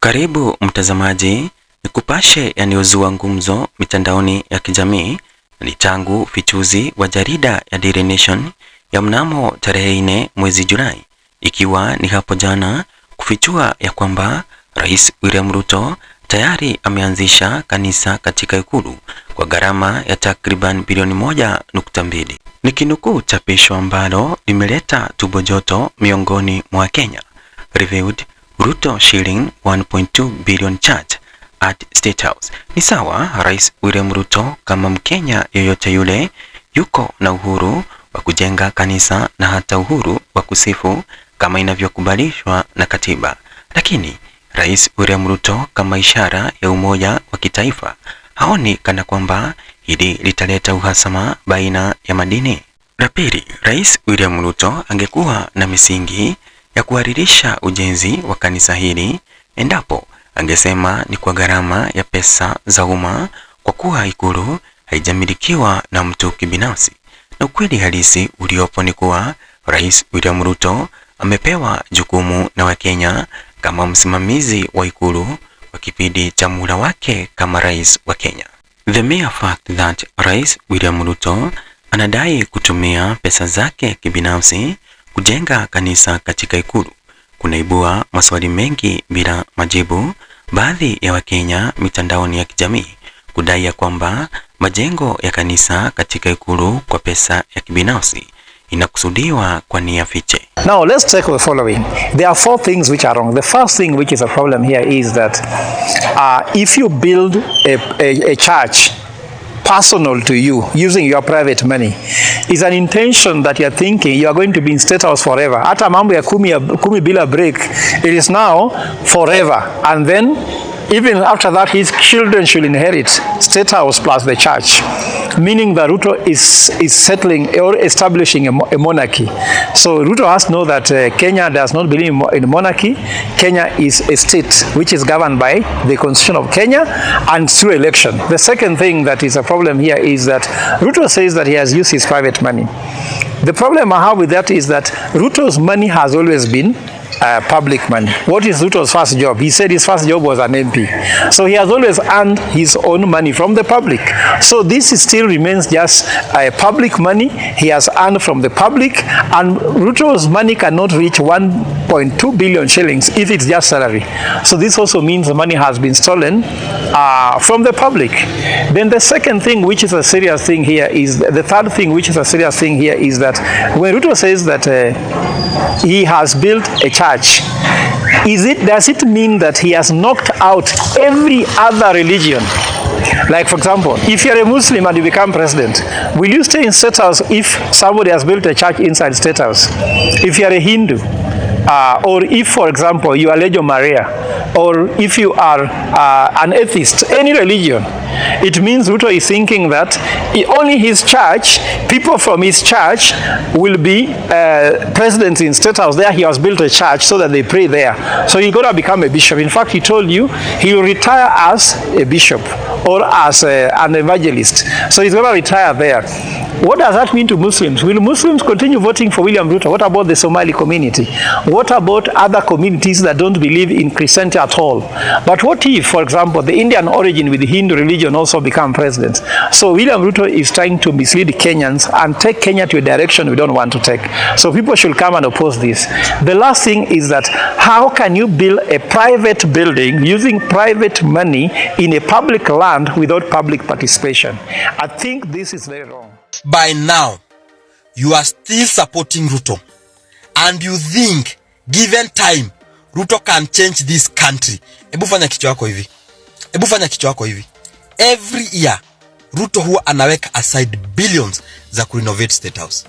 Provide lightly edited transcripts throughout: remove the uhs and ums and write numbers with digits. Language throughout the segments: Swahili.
Karibu mtazamaji, nikupashe yanayozua ngumzo mitandaoni ya kijamii. Ni tangu fichuzi wa jarida ya Daily Nation ya mnamo tarehe 4 mwezi Julai, ikiwa ni hapo jana, kufichua ya kwamba Rais William Ruto tayari ameanzisha kanisa katika ikulu kwa gharama ya takriban bilioni 1.2. Nikinukuu chapisho ambalo limeleta tumbo joto miongoni mwa Kenya. Reviewed Ruto shilling 1.2 billion church at State House. Ni sawa, Rais William Ruto kama Mkenya yoyote yule yuko na uhuru wa kujenga kanisa na hata uhuru wa kusifu kama inavyokubalishwa na katiba. Lakini Rais William Ruto kama ishara ya umoja wa kitaifa haoni kana kwamba hili litaleta uhasama baina ya madini. La pili, Rais William Ruto angekuwa na misingi ya kuharirisha ujenzi wa kanisa hili endapo angesema ni kwa gharama ya pesa za umma, kwa kuwa ikulu haijamilikiwa na mtu kibinafsi. Na ukweli halisi uliopo ni kuwa Rais William Ruto amepewa jukumu na Wakenya kama msimamizi wa ikulu kwa kipindi cha muhula wake kama rais wa Kenya. The mere fact that Rais William Ruto anadai kutumia pesa zake kibinafsi kujenga kanisa katika ikulu kunaibua maswali mengi bila majibu. Baadhi ya Wakenya mitandaoni ya kijamii kudai ya kwamba majengo ya kanisa katika ikulu kwa pesa ya kibinafsi inakusudiwa kwa nia fiche. Now let's take the following. There are 4 things which are wrong. The first thing which is a problem here is that if you build a church personal to you using your private money, is an intention that you are thinking you are going to be in State House forever. Hata mambo ya kumi bila break, it is now forever, and then even after that his children should inherit State House plus the church, meaning that Ruto is settling or establishing a monarchy. So Ruto has to know that Kenya does not believe in monarchy. Kenya is a state which is governed by the Constitution of Kenya and through election. The second thing that is a problem here is that Ruto says that he has used his private money. The problem I have with that is that Ruto's money has always been public money. What is Ruto's first job? He said his first job was an MP. So he has always earned his own money from the public. So this still remains just public money he has earned from the public, and Ruto's money cannot reach 1.2 billion shillings if it's just salary. So this also means the money has been stolen from the public. Then the second thing, which is a serious thing here, is the third thing, which is a serious thing here, is that when Ruto says that he has built a church, does it mean that he has knocked out every other religion? Like, for example, if you're a Muslim and you become president, will you stay in State House if somebody has built a church inside State House? If you're a Hindu, or if, for example, you are Legio Maria, or if you are an atheist, any religion, it means Ruto is thinking that only his church, people from his church will be presidents in State House. There he has built a church so that they pray there. So he's going to become a bishop. In fact, he told you he will retire as a bishop or as an evangelist. So he's going to retire there. What does that mean to Muslims? Will Muslims continue voting for William Ruto? What about the Somali community? What about other communities that don't believe in Christianity at all? But what if, for example, the Indian origin with the Hindu religion also become president? So William Ruto is trying to mislead Kenyans and take Kenya to a direction we don't want to take. So people should come and oppose this. The last thing is that how can you build a private building using private money in a public land without public participation? I think this is very wrong. By now, you are still supporting Ruto, and you think, given time, Ruto can change this country. Ebu fanya kichwa yako hivi. Ebu fanya kichwa yako hivi. Every year, Ruto huwa anaweka aside billions za kurenovate State House.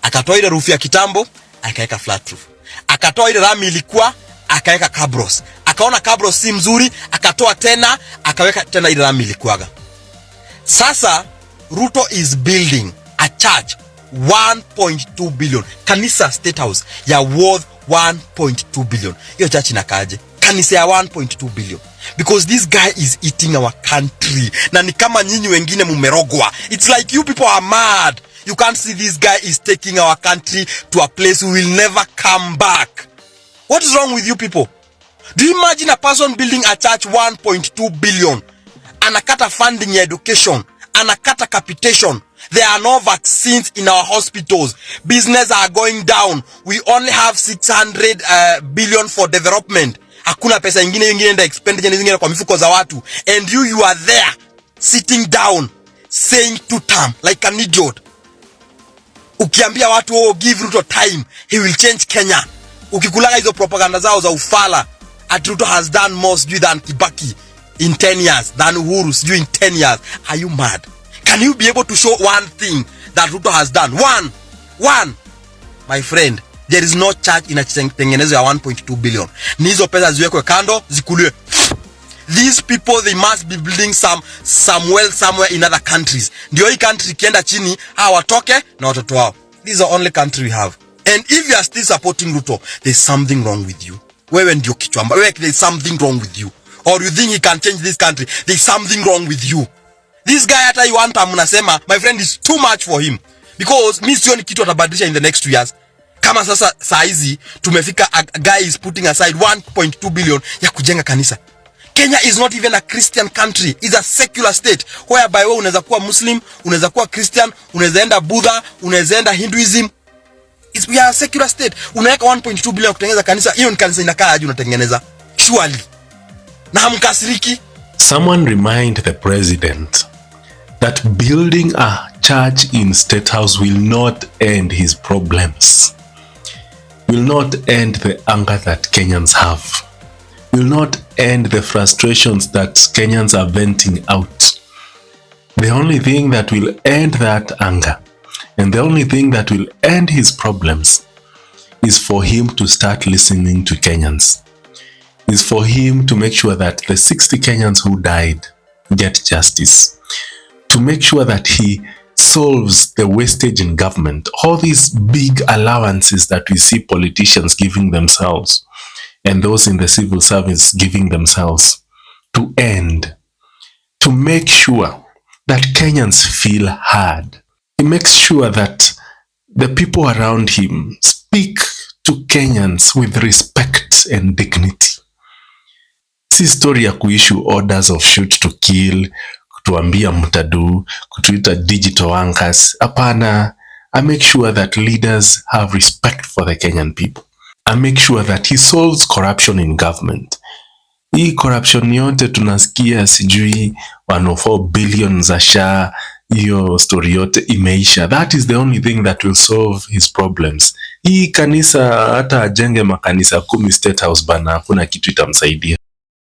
Akatoa ile roof ya kitambo, akaweka flat roof. Akatoa ile rami ilikuwa, akaweka cabros. Akaona cabros si mzuri, akatoa tena, akaweka tena ile rami ilikuwaga. Sasa Ruto is building a church 1.2 billion. Kanisa State House ya worth 1.2 billion. Hiyo church inakaaje? Kanisa ya 1.2 billion. Because this guy is eating our country. Na ni kama nyinyi wengine mumerogwa. It's like you people are mad. You can't see this guy is taking our country to a place we will never come back. What is wrong with you people? Do you imagine a person building a church 1.2 billion? Anakata funding education, anakata capitation. There are no vaccines in our hospitals. Business are going down. We only have 600 billion for development. Hakuna pesa ingine nda expenditure ingine kwa mifuko za watu. And you are there sitting down saying two term like an idiot. Ukiambia watu, oh, give Ruto time, he will change Kenya. Ukikulaga hizo propaganda zao za ufala, at Ruto has done more than Kibaki in 10 years, than Uhuru in 10 years. Are you mad? Can you be able to show one thing that Ruto has done? One. My friend, there is no church inatengenezo ya 1.2 billion. Ni hizo pesa ziwekwe kando, zikuliwe. These people, they must be building some wealth somewhere in other countries. Ndio hii country kienda chini, hawa watoke na watoto wao. This is the only country we have. And if you are still supporting Ruto, there's something wrong with you. Wewe ndio kichwa mbaya. There's something wrong with you. Or you think he can change this country? There's something wrong with you. This guy hata you want mnasema, my friend, is too much for him. Because mi sioni kitu atabadilisha in the next 2 years. Kama sasa saa hizi tumefika, a guy is putting aside 1.2 billion ya kujenga kanisa. Kenya is not even a Christian country. It's a secular state. Whereby wewe unaweza kuwa Muslim, unaweza kuwa Christian, unaweza enda Buddha, unaweza enda Hinduism. We are a secular state. Unaweka 1.2 billion kutengeneza kanisa. Hiyo ni kanisa inakaa aje unatengeneza? Surely. Na hamkasiriki? Someone remind the president that building a church in State House will not end his problems. Will not end the anger that Kenyans have. Will not end the frustrations that Kenyans are venting out. The only thing that will end that anger and the only thing that will end his problems is for him to start listening to Kenyans. Is for him to make sure that the 60 Kenyans who died get justice. To make sure that he solves the wastage in government. All these big allowances that we see politicians giving themselves and those in the civil service giving themselves, to end. To make sure that Kenyans feel heard. He makes sure that the people around him speak to Kenyans with respect and dignity. Si story ya kuissue orders of shoot to kill, kutuambia mtadu, kutuita digital anchors. Hapana, I make sure that leaders have respect for the Kenyan people. I make sure that he solves corruption in government. Hii corruption yote tunasikia sijui 104 billion za SHA, hiyo story yote imeisha. That is the only thing that will solve his problems. Hii kanisa hata ajenge makanisa 10 State House bana, hakuna kitu itamsaidia.